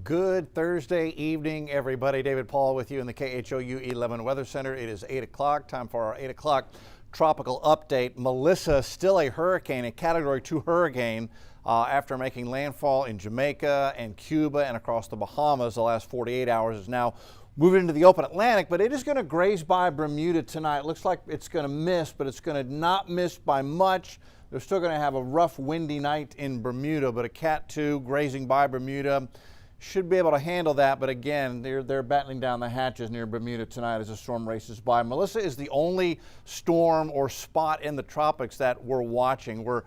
Good Thursday evening, everybody. David Paul with you in the KHOU 11 Weather Center. It is 8 o'clock, time for our 8 o'clock tropical update. Melissa, still a hurricane, a Category 2 hurricane, after making landfall in Jamaica and Cuba and across the Bahamas the last 48 hours, is now moving into the open Atlantic, but it is going to graze by Bermuda tonight. It looks like it's going to miss, but it's going to not miss by much. They're still going to have a rough, windy night in Bermuda, but a Cat 2 grazing by Bermuda should be able to handle that. But again, they're battening down the hatches near Bermuda tonight as the storm races by. Melissa is the only storm or spot in the tropics that we're watching. We're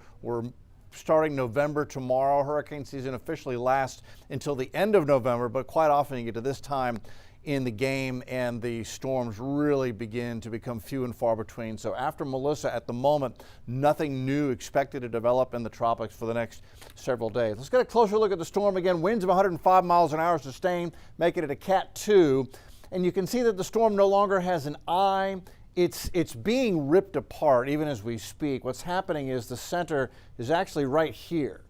starting November tomorrow. Hurricane season officially lasts until the end of November, but quite often you get to this time in the game and the storms really begin to become few and far between. So after Melissa, at the moment, nothing new expected to develop in the tropics for the next several days. Let's get a closer look at the storm again. Winds of 105 miles an hour sustained, making it a Cat 2. And you can see that the storm no longer has an eye. It's being ripped apart even as we speak. What's happening is the center is actually right here.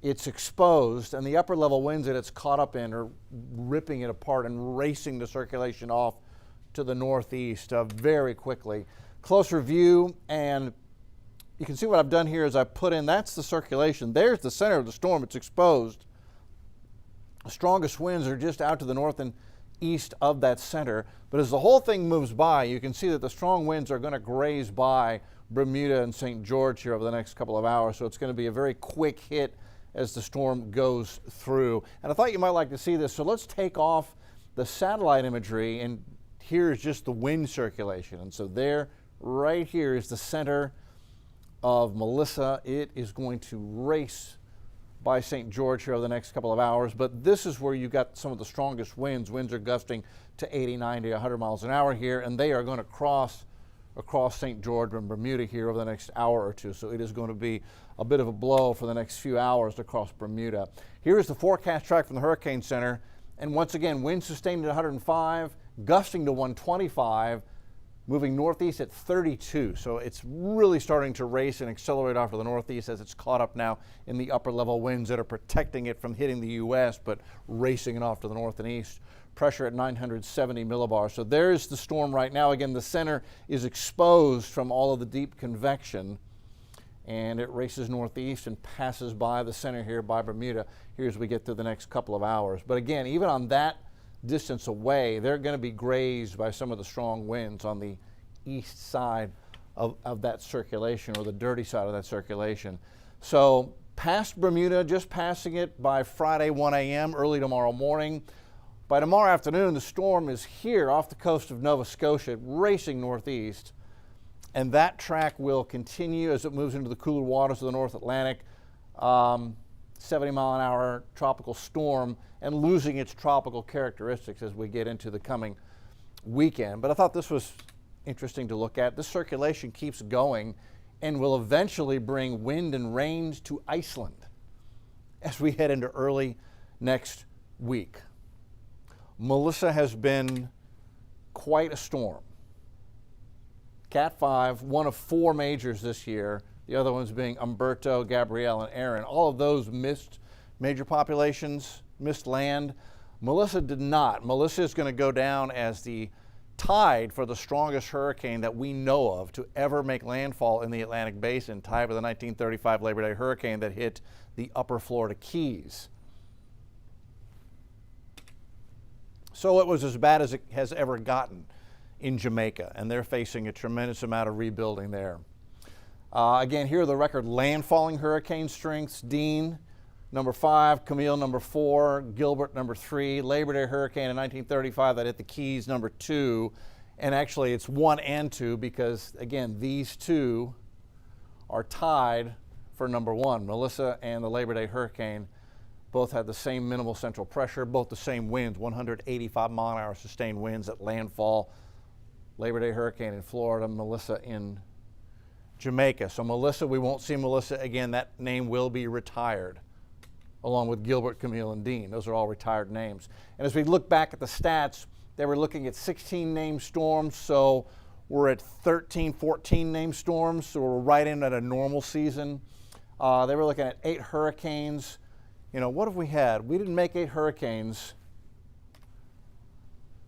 It's exposed, and the upper level winds that it's caught up in are ripping it apart and racing the circulation off to the northeast very quickly. Closer view, and you can see what I've done here is I put in, that's the circulation. There's the center of the storm. It's exposed. The strongest winds are just out to the north and east of that center. But as the whole thing moves by, you can see that the strong winds are going to graze by Bermuda and St. George here over the next couple of hours. So it's going to be a very quick hit as the storm goes through. And I thought you might like to see this. So let's take off the satellite imagery, and here's just the wind circulation. And so there, right here is the center of Melissa. It is going to race by St. George here over the next couple of hours. But this is where you got some of the strongest winds. Winds are gusting to 80, 90, 100 miles an hour here, and they are going to cross across St. George and Bermuda here over the next hour or two. So it is going to be a bit of a blow for the next few hours across Bermuda. Here is the forecast track from the Hurricane Center. And once again, winds sustained at 105, gusting to 125, moving northeast at 32. So it's really starting to race and accelerate off to the northeast as it's caught up now in the upper level winds that are protecting it from hitting the U.S., but racing it off to the north and east. Pressure at 970 millibars. So there's the storm right now. Again, the center is exposed from all of the deep convection, and it races northeast and passes by the center here by Bermuda here as we get through the next couple of hours. But again, even on that distance away, they're going to be grazed by some of the strong winds on the east side of that circulation, or the dirty side of that circulation. So past Bermuda, just passing it by Friday 1 a.m., early tomorrow morning. By tomorrow afternoon, the storm is here off the coast of Nova Scotia, racing northeast, and that track will continue as it moves into the cooler waters of the North Atlantic. 70-mile-an-hour tropical storm, and losing its tropical characteristics as we get into the coming weekend. But I thought this was interesting to look at. This circulation keeps going and will eventually bring wind and rain to Iceland as we head into early next week. Melissa has been quite a storm. Cat 5, one of 4 majors this year. The other ones being Umberto, Gabrielle, and Aaron. All of those missed major populations, missed land. Melissa did not. Melissa is going to go down as the tied for the strongest hurricane that we know of to ever make landfall in the Atlantic Basin, tied with the 1935 Labor Day hurricane that hit the upper Florida Keys. So it was as bad as it has ever gotten in Jamaica, and they're facing a tremendous amount of rebuilding there. Again, here are the record landfalling hurricane strengths. Dean, number 5, Camille, number 4, Gilbert, number 3, Labor Day hurricane in 1935 that hit the Keys, number 2. And actually it's 1 and 2 because, again, these two are tied for number 1. Melissa and the Labor Day hurricane both had the same minimal central pressure, both the same winds, 185-mile-an-hour sustained winds at landfall. Labor Day hurricane in Florida, Melissa in Jamaica. So Melissa, we won't see Melissa again. That name will be retired, along with Gilbert, Camille, and Dean. Those are all retired names. And as we look back at the stats, they were looking at 16 named storms, so we're at 13, 14 named storms, so we're right in at a normal season. They were looking at 8 hurricanes you know, what have we had? We didn't make 8 hurricanes.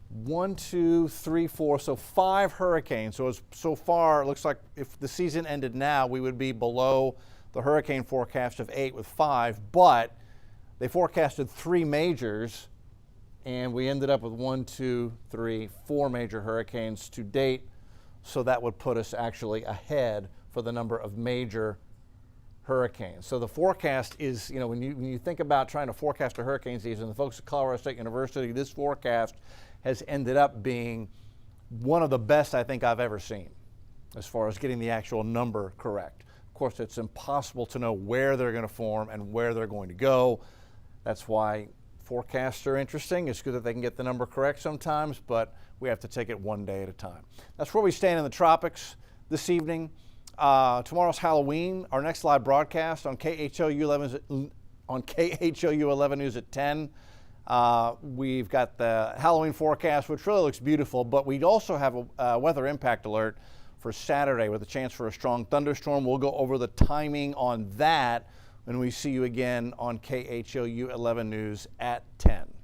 1, 2, 3, 4, so 5 hurricanes. So far, it looks like if the season ended now, we would be below the hurricane forecast of 8 with 5, but they forecasted 3 majors, and we ended up with 1, 2, 3, 4 major hurricanes to date, so that would put us actually ahead for the number of major hurricanes. So the forecast is, you know, when you think about trying to forecast a hurricane season, the folks at Colorado State University, this forecast has ended up being one of the best I think I've ever seen as far as getting the actual number correct. Of course, it's impossible to know where they're going to form and where they're going to go. That's why forecasts are interesting. It's good that they can get the number correct sometimes, but we have to take it one day at a time. That's where we stand in the tropics this evening. Tomorrow's Halloween. Our next live broadcast on KHOU 11 News at 10. We've got the Halloween forecast, which really looks beautiful, but we also have a weather impact alert for Saturday with a chance for a strong thunderstorm. We'll go over the timing on that when we see you again on KHOU 11 News at 10.